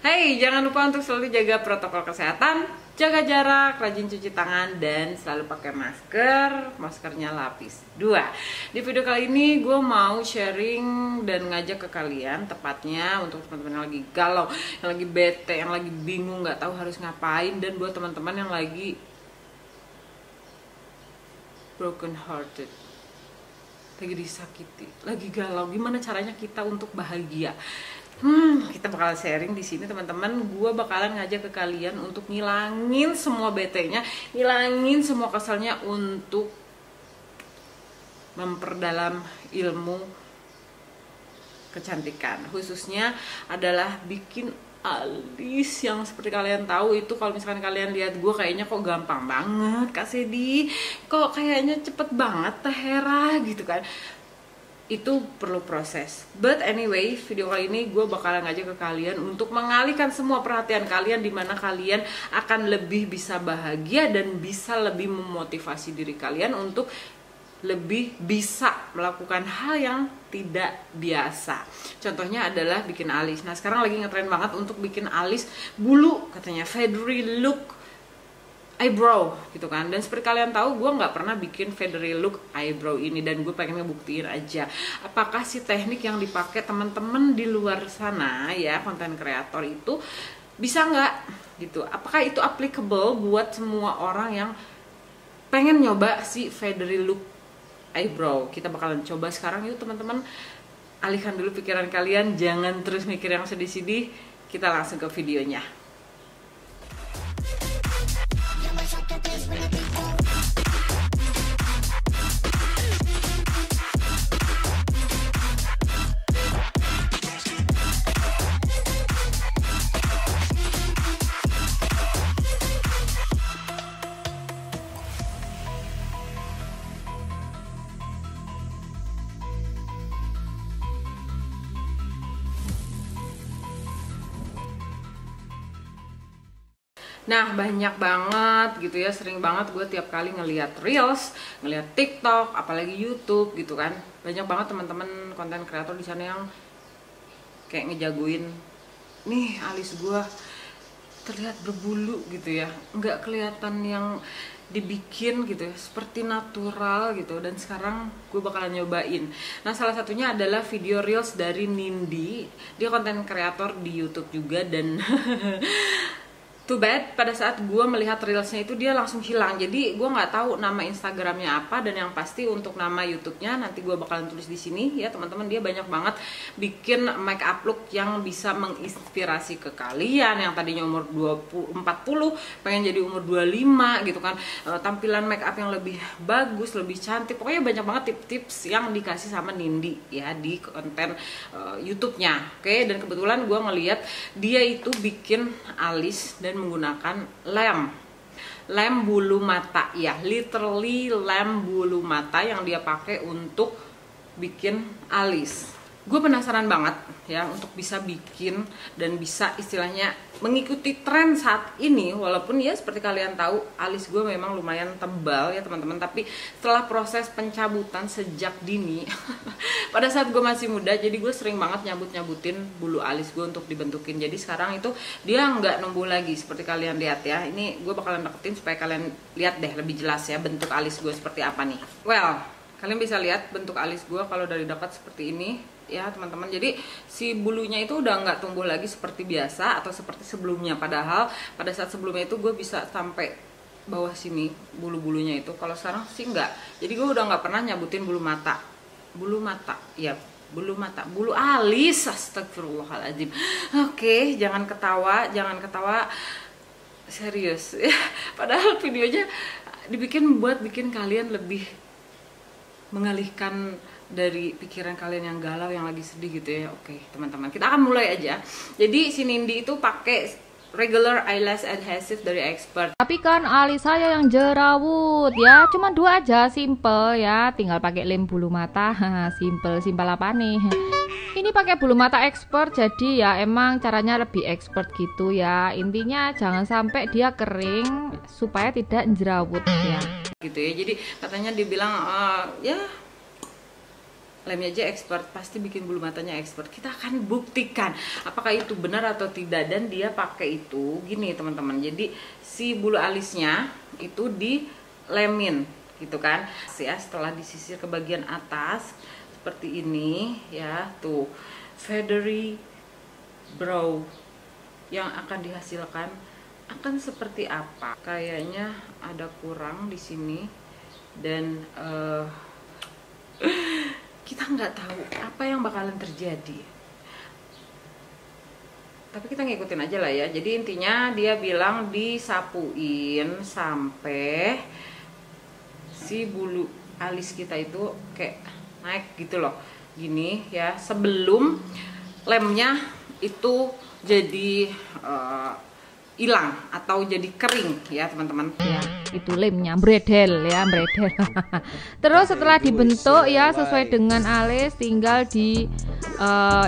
Hey, jangan lupa untuk selalu jaga protokol kesehatan, jaga jarak, rajin cuci tangan, dan selalu pakai masker. Maskernya lapis 2. Di video kali ini gue mau sharing dan ngajak ke kalian, tepatnya untuk teman-teman yang lagi galau, yang lagi bete, yang lagi bingung, nggak tahu harus ngapain, dan buat teman-teman yang lagi broken hearted, lagi disakiti, lagi galau. Gimana caranya kita untuk bahagia? Kita bakalan sharing di sini, teman-teman. Gue bakalan ngajak ke kalian untuk ngilangin semua bete-nya, ngilangin semua kesalnya, untuk memperdalam ilmu kecantikan. Khususnya adalah bikin alis yang seperti kalian tahu itu, kalau misalkan kalian lihat gue kayaknya kok gampang banget Kak Sedi, kok kayaknya cepet banget Teh Hera gitu kan. Itu perlu proses. But anyway, video kali ini gue bakalan ngajak ke kalian untuk mengalihkan semua perhatian kalian, dimana kalian akan lebih bisa bahagia dan bisa lebih memotivasi diri kalian untuk lebih bisa melakukan hal yang tidak biasa. Contohnya adalah bikin alis. Nah, sekarang lagi ngetren banget untuk bikin alis bulu, katanya feathery look eyebrow gitu kan. Dan seperti kalian tahu, gue nggak pernah bikin feathery look eyebrow ini, dan gue pengen ngebuktiin aja apakah si teknik yang dipakai teman-teman di luar sana ya, konten kreator itu bisa nggak gitu. Apakah itu applicable buat semua orang yang pengen nyoba si feathery look eyebrow. Kita bakalan coba sekarang. Yuk teman-teman, alihkan dulu pikiran kalian, jangan terus mikir yang sedih-sedih. Kita langsung ke videonya. Nah, banyak banget gitu ya, sering banget gue tiap kali ngelihat Reels, ngelihat TikTok, apalagi YouTube gitu kan. Banyak banget teman-teman konten kreator di sana yang kayak ngejagoin, nih alis gue terlihat berbulu gitu ya, nggak kelihatan yang dibikin gitu ya, seperti natural gitu. Dan sekarang gue bakalan nyobain. Nah, salah satunya adalah video Reels dari Nindi. Dia konten kreator di YouTube juga, dan too bad, pada saat gue melihat reelsnya itu dia langsung hilang. Jadi gue nggak tahu nama Instagramnya apa, dan yang pasti untuk nama YouTube-nya nanti gue bakalan tulis di sini ya teman-teman. Dia banyak banget bikin make up look yang bisa menginspirasi ke kalian yang tadinya umur 40 pengen jadi umur 25 gitu kan. Tampilan make up yang lebih bagus, lebih cantik. Pokoknya banyak banget tips-tips yang dikasih sama Nindi ya di konten YouTube-nya. Oke, dan kebetulan gue ngeliat dia itu bikin alis dan menggunakan lem bulu mata ya, literally lem bulu mata yang dia pakai untuk bikin alis. Gue penasaran banget ya untuk bisa bikin dan bisa istilahnya mengikuti tren saat ini. Walaupun ya seperti kalian tahu, alis gue memang lumayan tebal ya teman-teman, tapi setelah proses pencabutan sejak dini pada saat gue masih muda, jadi gue sering banget nyabut-nyabutin bulu alis gue untuk dibentukin. Jadi sekarang itu dia nggak numbuh lagi seperti kalian lihat ya. Ini gue bakalan deketin supaya kalian lihat deh lebih jelas ya bentuk alis gue seperti apa nih. Well, kalian bisa lihat bentuk alis gue kalau dari dekat seperti ini ya teman-teman. Jadi si bulunya itu udah nggak tumbuh lagi seperti biasa atau seperti sebelumnya. Padahal pada saat sebelumnya itu gue bisa sampai bawah sini bulu-bulunya itu. Kalau sekarang sih nggak. Jadi gue udah nggak pernah nyabutin bulu mata ya, bulu mata, bulu alis. Astagfirullahaladzim. Oke, jangan ketawa serius. Padahal videonya dibikin buat bikin kalian lebih mengalihkan dari pikiran kalian yang galau, yang lagi sedih gitu ya. Oke teman-teman, kita akan mulai aja. Jadi si Nindi itu pakai regular eyelash adhesive dari Expert. Tapi kan alis saya yang jerawut ya, cuma 2 aja, simple ya, tinggal pakai lem bulu mata. Simple apa nih? Ini pakai bulu mata Expert, jadi ya emang caranya lebih expert gitu ya. Intinya jangan sampai dia kering supaya tidak jerawut ya. Gitu ya. Jadi katanya dibilang ya lemnya aja expert, pasti bikin bulu matanya expert. Kita akan buktikan apakah itu benar atau tidak. Dan dia pakai itu gini teman-teman, jadi si bulu alisnya itu dilemin gitu kan ya, setelah disisir ke bagian atas seperti ini ya. Tuh feathery brow yang akan dihasilkan akan seperti apa. Kayaknya ada kurang di sini, dan kita nggak tahu apa yang bakalan terjadi, tapi kita ngikutin aja lah ya. Jadi intinya dia bilang disapuin sampai si bulu alis kita itu kayak naik gitu loh, gini ya, sebelum lemnya itu jadi hilang atau jadi kering ya teman-teman. Ya, itu lemnya bredel ya, bredel. Terus setelah dibentuk ya sesuai dengan alis, tinggal di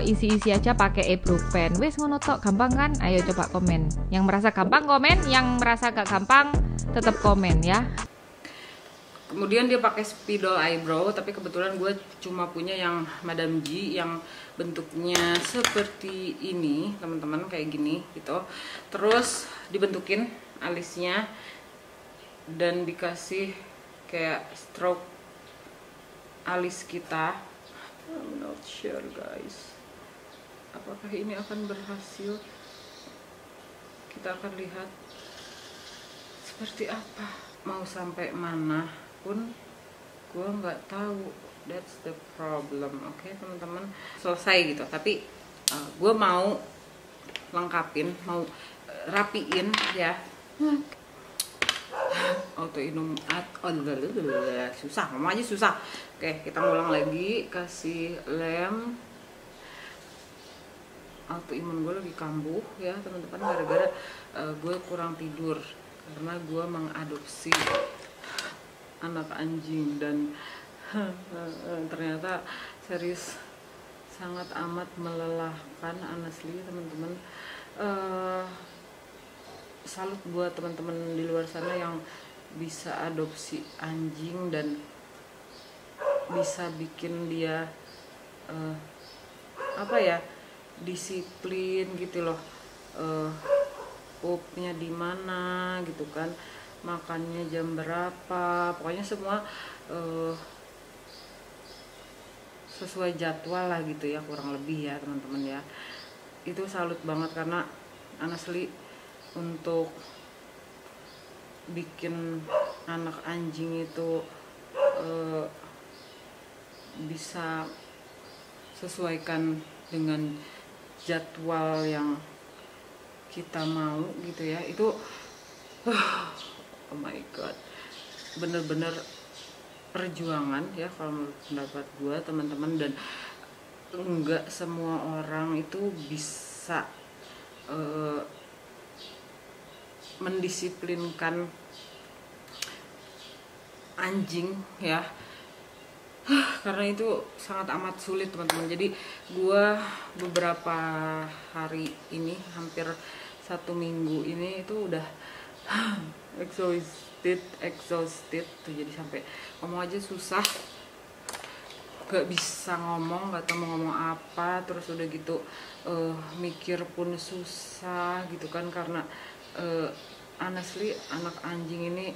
isi-isi aja pakai eyebrow pen. Wes ngono tok, gampang kan? Ayo coba komen. Yang merasa gampang komen, yang merasa gak gampang tetap komen ya. Kemudian dia pakai spidol eyebrow, tapi kebetulan gue cuma punya yang Madam G yang bentuknya seperti ini teman-teman, kayak gini gitu. Terus dibentukin alisnya dan dikasih kayak stroke alis kita. I'm not sure guys, apakah ini akan berhasil. Kita akan lihat seperti apa, mau sampai mana pun gue nggak tahu. That's the problem. Oke teman-teman, selesai gitu. Tapi gue mau lengkapin, mau rapiin ya. Autoimmune susah, ngomong aja susah. Oke, kita ngulang lagi, kasih lem. Autoimun gue lagi kambuh ya teman-teman, gara-gara gue kurang tidur karena gue mengadopsi anak anjing, dan ternyata serius sangat amat melelahkan honestly teman-teman. Salut buat teman-teman di luar sana yang bisa adopsi anjing dan bisa bikin dia apa ya, disiplin gitu loh. Pupnya di mana gitu kan, makannya jam berapa, pokoknya semua sesuai jadwal lah gitu ya, kurang lebih ya teman-teman ya. Itu salut banget karena honestly untuk bikin anak anjing itu bisa sesuaikan dengan jadwal yang kita mau gitu ya, itu oh my god, bener-bener perjuangan ya kalau menurut pendapat gue teman-teman. Dan enggak semua orang itu bisa mendisiplinkan anjing ya, karena itu sangat amat sulit teman-teman. Jadi gue beberapa hari ini, hampir 1 minggu ini itu udah exhausted tuh, jadi sampai ngomong aja susah, gak bisa ngomong, gak tau mau ngomong apa. Terus udah gitu mikir pun susah gitu kan, karena honestly anak anjing ini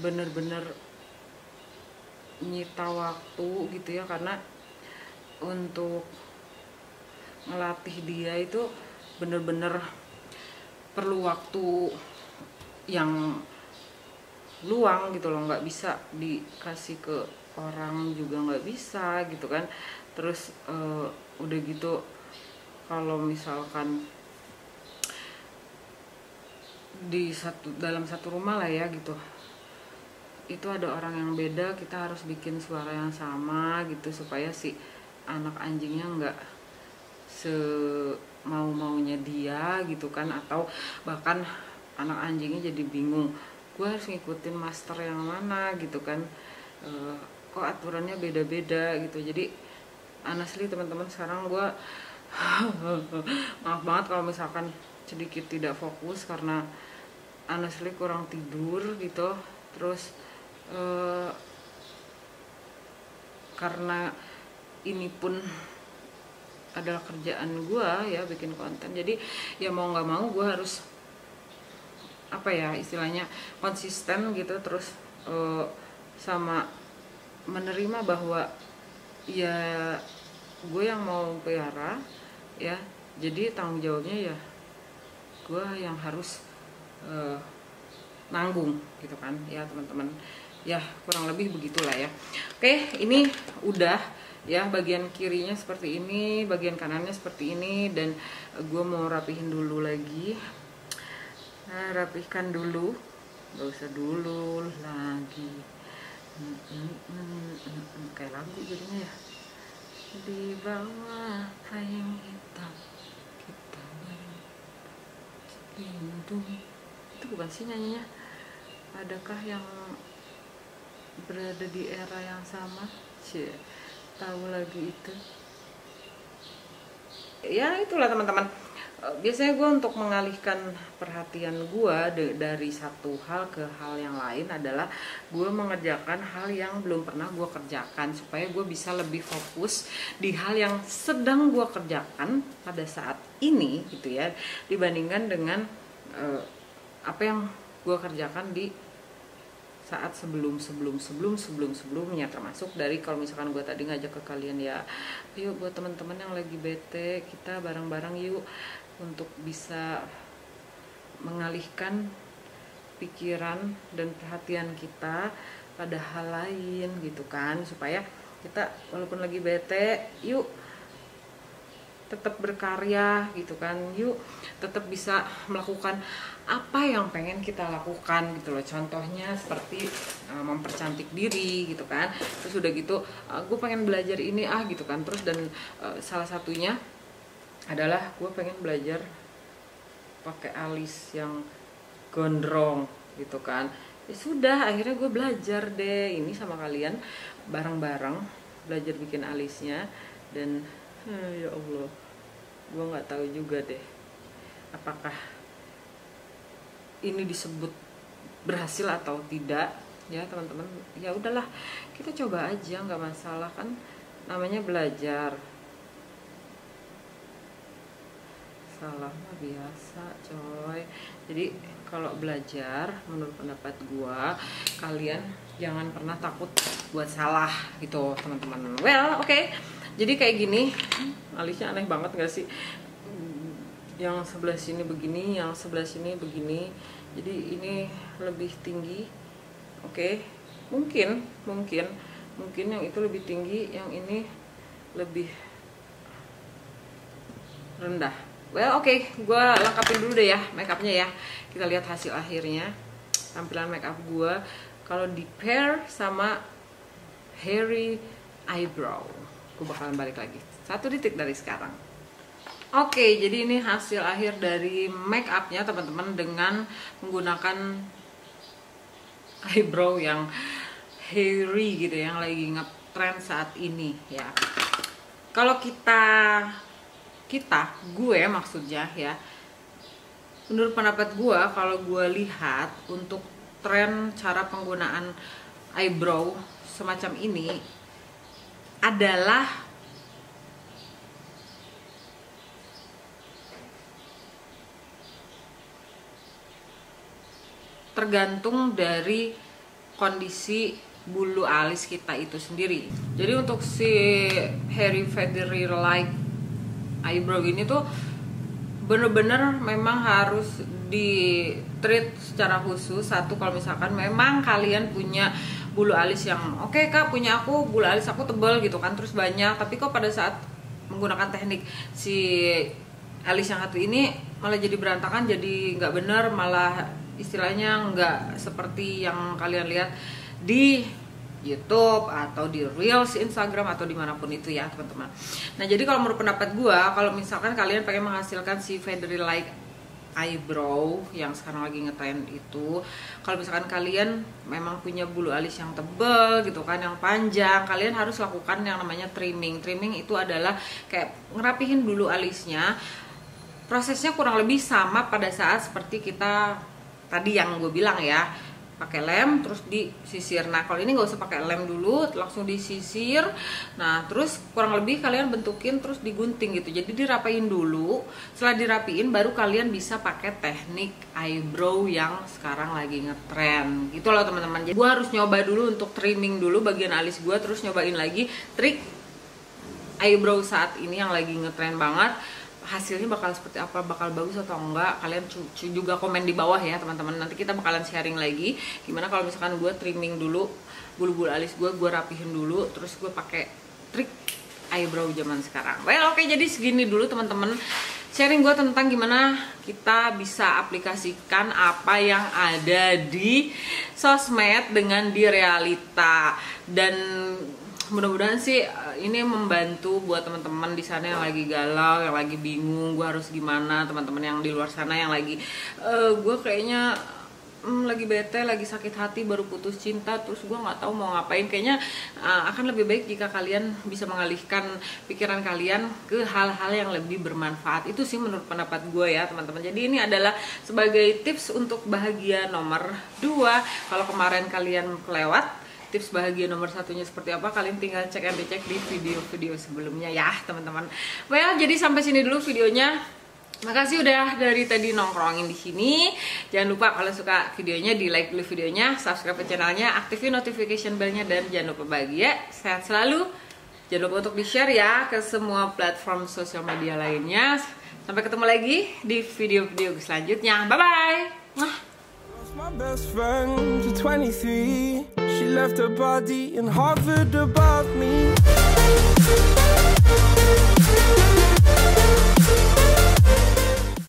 bener-bener nyita waktu gitu ya, karena untuk ngelatih dia itu bener-bener perlu waktu yang luang gitu loh, nggak bisa dikasih ke orang juga nggak bisa gitu kan. Terus udah gitu kalau misalkan dalam satu rumah lah ya gitu, itu ada orang yang beda, kita harus bikin suara yang sama gitu supaya si anak anjingnya nggak semau-maunya dia gitu kan, atau bahkan anak anjingnya jadi bingung, gue harus ngikutin master yang mana gitu kan, kok aturannya beda-beda gitu. Jadi honestly teman-teman, sekarang gue maaf banget kalau misalkan sedikit tidak fokus karena honestly kurang tidur gitu. Terus karena ini pun adalah kerjaan gue ya, bikin konten. Jadi ya mau nggak mau gue harus apa ya istilahnya konsisten gitu, terus sama menerima bahwa ya gue yang mau pelihara ya, jadi tanggung jawabnya ya gue yang harus nanggung gitu kan ya teman-teman. Ya kurang lebih begitulah ya. Oke, ini udah ya, bagian kirinya seperti ini, bagian kanannya seperti ini, dan gue mau rapihin dulu lagi. Nah, rapihkan dulu, gak usah dulu lagi. Kayak lagu jadinya ya. Di bawah payung hitam kita berlindung. Itu bukan sih nyanyinya? Adakah yang berada di era yang sama? Tahu lagi itu? Ya itulah teman-teman. Biasanya gue untuk mengalihkan perhatian gue dari satu hal ke hal yang lain adalah gue mengerjakan hal yang belum pernah gue kerjakan, supaya gue bisa lebih fokus di hal yang sedang gue kerjakan pada saat ini gitu ya, dibandingkan dengan apa yang gue kerjakan di saat sebelumnya, termasuk dari kalau misalkan gue tadi ngajak ke kalian ya, yuk buat teman-teman yang lagi bete, kita bareng-bareng yuk untuk bisa mengalihkan pikiran dan perhatian kita pada hal lain gitu kan, supaya kita walaupun lagi bete, yuk tetap berkarya gitu kan, yuk tetap bisa melakukan apa yang pengen kita lakukan gitu loh. Contohnya seperti mempercantik diri gitu kan, terus udah gitu gue pengen belajar ini gitu kan, terus dan salah satunya adalah gue pengen belajar pakai alis yang gondrong gitu kan. Ya sudah, akhirnya gue belajar deh ini sama kalian bareng-bareng, belajar bikin alisnya. Dan ya Allah, gue nggak tahu juga deh apakah ini disebut berhasil atau tidak ya teman-teman. Ya udahlah, kita coba aja, nggak masalah kan, namanya belajar. Salah mah biasa coy. Jadi kalau belajar, menurut pendapat gua, kalian jangan pernah takut buat salah gitu teman-teman. Well, oke. Jadi kayak gini, alisnya aneh banget gak sih? Yang sebelah sini begini, yang sebelah sini begini. Jadi ini lebih tinggi. Oke. Mungkin yang itu lebih tinggi, yang ini lebih rendah. Well, oke, gue lengkapin dulu deh ya makeupnya ya. Kita lihat hasil akhirnya, tampilan makeup gue kalau di pair sama hairy eyebrow. Gue bakalan balik lagi 1 detik dari sekarang. Oke, jadi ini hasil akhir dari makeupnya teman-teman, dengan menggunakan eyebrow yang hairy gitu, yang lagi ngetrend saat ini ya. Kalau gue maksudnya ya, menurut pendapat gue, kalau gue lihat untuk tren cara penggunaan eyebrow semacam ini adalah tergantung dari kondisi bulu alis kita itu sendiri. Jadi untuk si hairy feathery like eyebrow ini tuh bener-bener memang harus di treat secara khusus. Satu, kalau misalkan memang kalian punya bulu alis yang oke kak, punya aku bulu alis aku tebal gitu kan, terus banyak, tapi kok pada saat menggunakan teknik si alis yang satu ini malah jadi berantakan, jadi nggak bener, malah istilahnya nggak seperti yang kalian lihat di YouTube atau di Reels Instagram atau dimanapun itu ya teman-teman. Nah jadi kalau menurut pendapat gue, kalau misalkan kalian pengen menghasilkan si feathery like eyebrow yang sekarang lagi ngetrend itu, kalau misalkan kalian memang punya bulu alis yang tebal gitu kan, yang panjang, kalian harus lakukan yang namanya trimming. Trimming itu adalah kayak ngerapihin bulu alisnya. Prosesnya kurang lebih sama pada saat seperti kita tadi yang gue bilang ya, pakai lem terus disisir. Nah kalau ini nggak usah pakai lem dulu, langsung disisir. Nah terus kurang lebih kalian bentukin terus digunting gitu, jadi dirapain dulu. Setelah dirapiin baru kalian bisa pakai teknik eyebrow yang sekarang lagi ngetren gitu loh teman-teman. Jadi gue harus nyoba dulu untuk trimming dulu bagian alis gue, terus nyobain lagi trik eyebrow saat ini yang lagi ngetren banget. Hasilnya bakal seperti apa, bakal bagus atau enggak, kalian juga komen di bawah ya teman-teman. Nanti kita bakalan sharing lagi gimana kalau misalkan gue trimming dulu bulu-bulu alis gue rapihin dulu, terus gue pakai trik eyebrow zaman sekarang. Well oke, jadi segini dulu teman-teman sharing gue tentang gimana kita bisa aplikasikan apa yang ada di sosmed dengan di realita. Dan mudah-mudahan sih ini membantu buat teman-teman di sana yang lagi galau, yang lagi bingung gue harus gimana, teman-teman yang di luar sana yang lagi gue kayaknya lagi bete, lagi sakit hati, baru putus cinta, terus gue nggak tahu mau ngapain. Kayaknya akan lebih baik jika kalian bisa mengalihkan pikiran kalian ke hal-hal yang lebih bermanfaat. Itu sih menurut pendapat gue ya teman-teman. Jadi ini adalah sebagai tips untuk bahagia nomor 2. Kalau kemarin kalian kelewat tips bahagia nomor 1-nya seperti apa, kalian tinggal cek and dicek di video-video sebelumnya ya teman-teman. Well, jadi sampai sini dulu videonya. Makasih udah dari tadi nongkrongin di sini. Jangan lupa kalau suka videonya di like dulu videonya, subscribe ke channelnya, aktifin notification bellnya, dan jangan lupa bahagia, sehat selalu. Jangan lupa untuk di share ya ke semua platform sosial media lainnya. Sampai ketemu lagi di video-video selanjutnya. Bye bye. My best friend to 23, she left her body in Harvard above me.